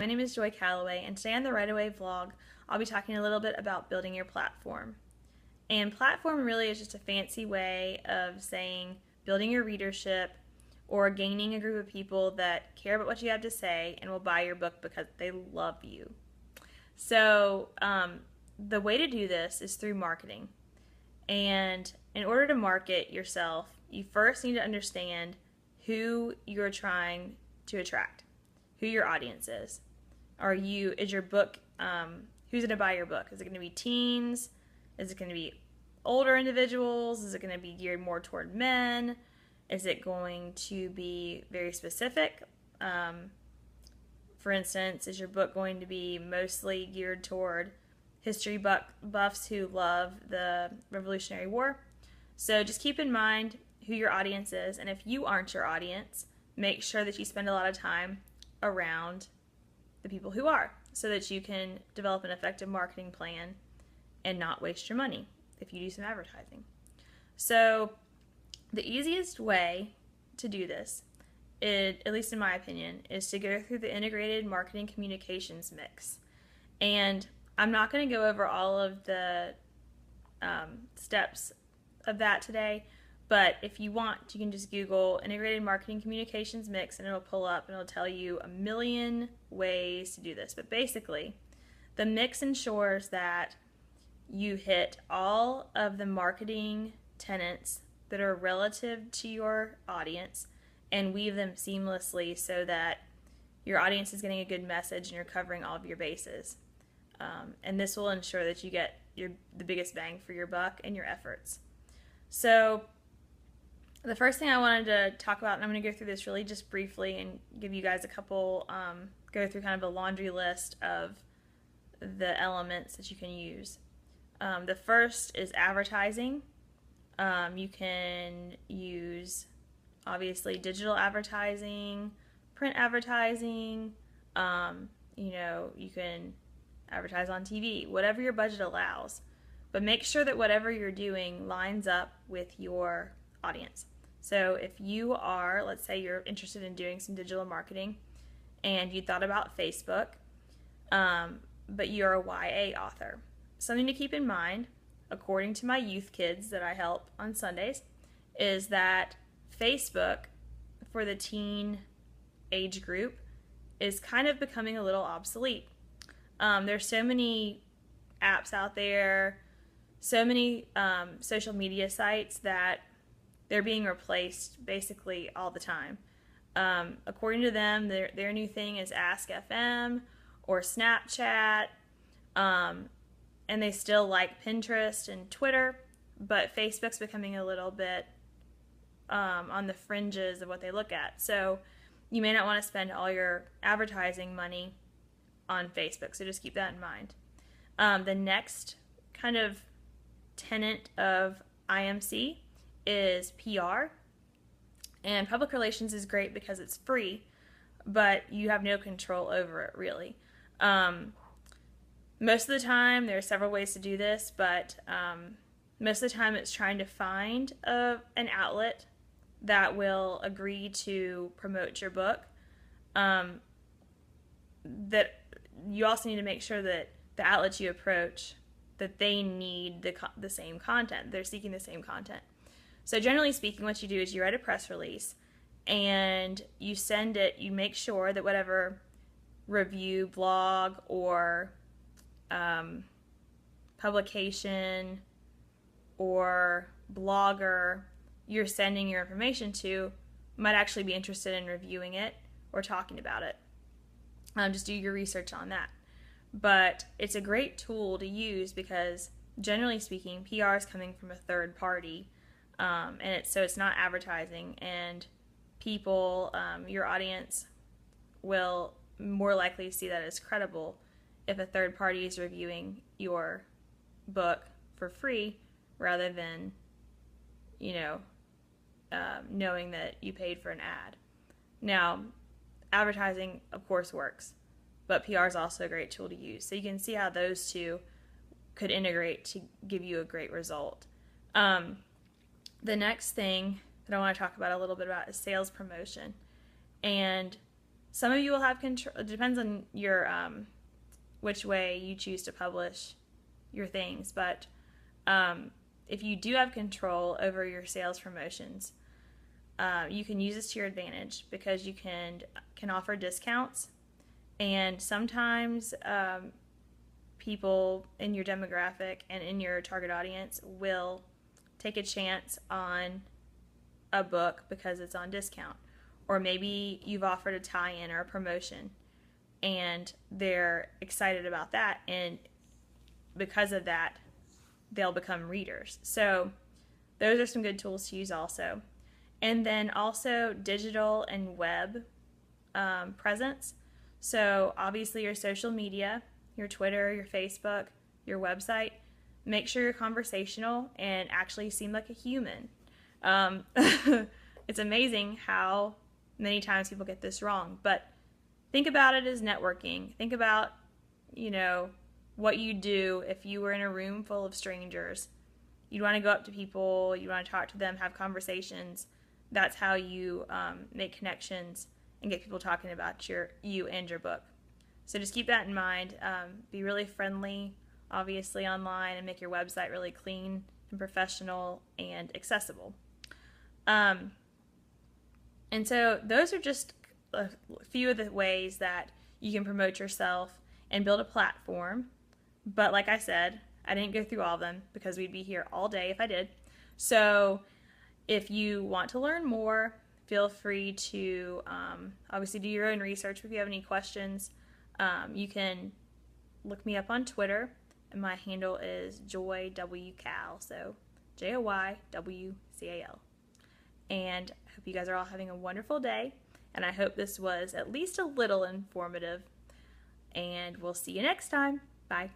My name is Joy Callaway, and today on the Right Away vlog, I'll be talking a little bit about building your platform. And platform really is just a fancy way of saying building your readership or gaining a group of people that care about what you have to say and will buy your book because they love you. So the way to do this is through marketing. And in order to market yourself, you first need to understand who you're trying to attract, who your audience is. Is your book, who's going to buy your book? Is it going to be teens? Is it going to be older individuals? Is it going to be geared more toward men? Is it going to be very specific? For instance, is your book going to be mostly geared toward history buffs who love the Revolutionary War? So just keep in mind who your audience is, and if you aren't your audience, make sure that you spend a lot of time around the people who are, so that you can develop an effective marketing plan and not waste your money if you do some advertising. So the easiest way to do this, at least in my opinion, is to go through the integrated marketing communications mix. And I'm not going to go over all of the steps of that today, but if you want, you can just Google integrated marketing communications mix and it'll pull up and it'll tell you a million ways to do this. But basically, the mix ensures that you hit all of the marketing tenets that are relative to your audience and weave them seamlessly so that your audience is getting a good message and you're covering all of your bases. And this will ensure that you get the biggest bang for your buck and your efforts. So the first thing I wanted to talk about, and I'm going to go through this really just briefly and give you guys a couple, go through kind of a laundry list of the elements that you can use. The first is advertising. You can use, obviously, digital advertising, print advertising, you can advertise on TV, whatever your budget allows. But make sure that whatever you're doing lines up with your audience. So if you are, let's say you're interested in doing some digital marketing and you thought about Facebook, but you're a YA author. Something to keep in mind, according to my youth kids that I help on Sundays, is that Facebook for the teen age group is kind of becoming a little obsolete. There's so many apps out there, so many social media sites that they're being replaced basically all the time. According to them, their new thing is Ask FM or Snapchat, and they still like Pinterest and Twitter, but Facebook's becoming a little bit on the fringes of what they look at. So you may not want to spend all your advertising money on Facebook, so just keep that in mind. The next kind of tenet of IMC is PR, and public relations is great because it's free, but you have no control over it really. Most of the time, there are several ways to do this, but most of the time it's trying to find an outlet that will agree to promote your book. That you also need to make sure that the outlets you approach, that they need the same content. They're seeking the same content. So generally speaking, what you do is you write a press release and you send it, you make sure that whatever review, blog, or publication or blogger you're sending your information to might actually be interested in reviewing it or talking about it. Just do your research on that. But it's a great tool to use because, generally speaking, PR is coming from a third party, and so it's not advertising, and people, your audience, will more likely see that as credible if a third party is reviewing your book for free rather than, knowing that you paid for an ad. Now, advertising, of course, works, but PR is also a great tool to use. So you can see how those two could integrate to give you a great result. The next thing that I want to talk about a little bit about is sales promotion. And Some of you will have control. It depends on your which way you choose to publish your things. But if you do have control over your sales promotions, you can use this to your advantage because you can offer discounts, and sometimes people in your demographic and in your target audience will take a chance on a book because it's on discount. Or maybe you've offered a tie-in or a promotion and they're excited about that, and because of that they'll become readers. So those are some good tools to use also. And then also digital and web presence. So obviously your social media, your Twitter, your Facebook, your website, make sure you're conversational and actually seem like a human. It's amazing how many times people get this wrong, but think about it as networking. Think about, what you do if you were in a room full of strangers. You'd want to go up to people, you want to talk to them, have conversations. That's how you make connections and get people talking about you and your book. So just keep that in mind. Be really friendly, obviously, online, and make your website really clean and professional and accessible. And so those are just a few of the ways that you can promote yourself and build a platform. But like I said, I didn't go through all of them because we'd be here all day if I did. So if you want to learn more, feel free to obviously do your own research. If you have any questions, you can look me up on Twitter, and my handle is JoyWCal, so JoyWCal. And I hope you guys are all having a wonderful day, and I hope this was at least a little informative, and we'll see you next time. Bye.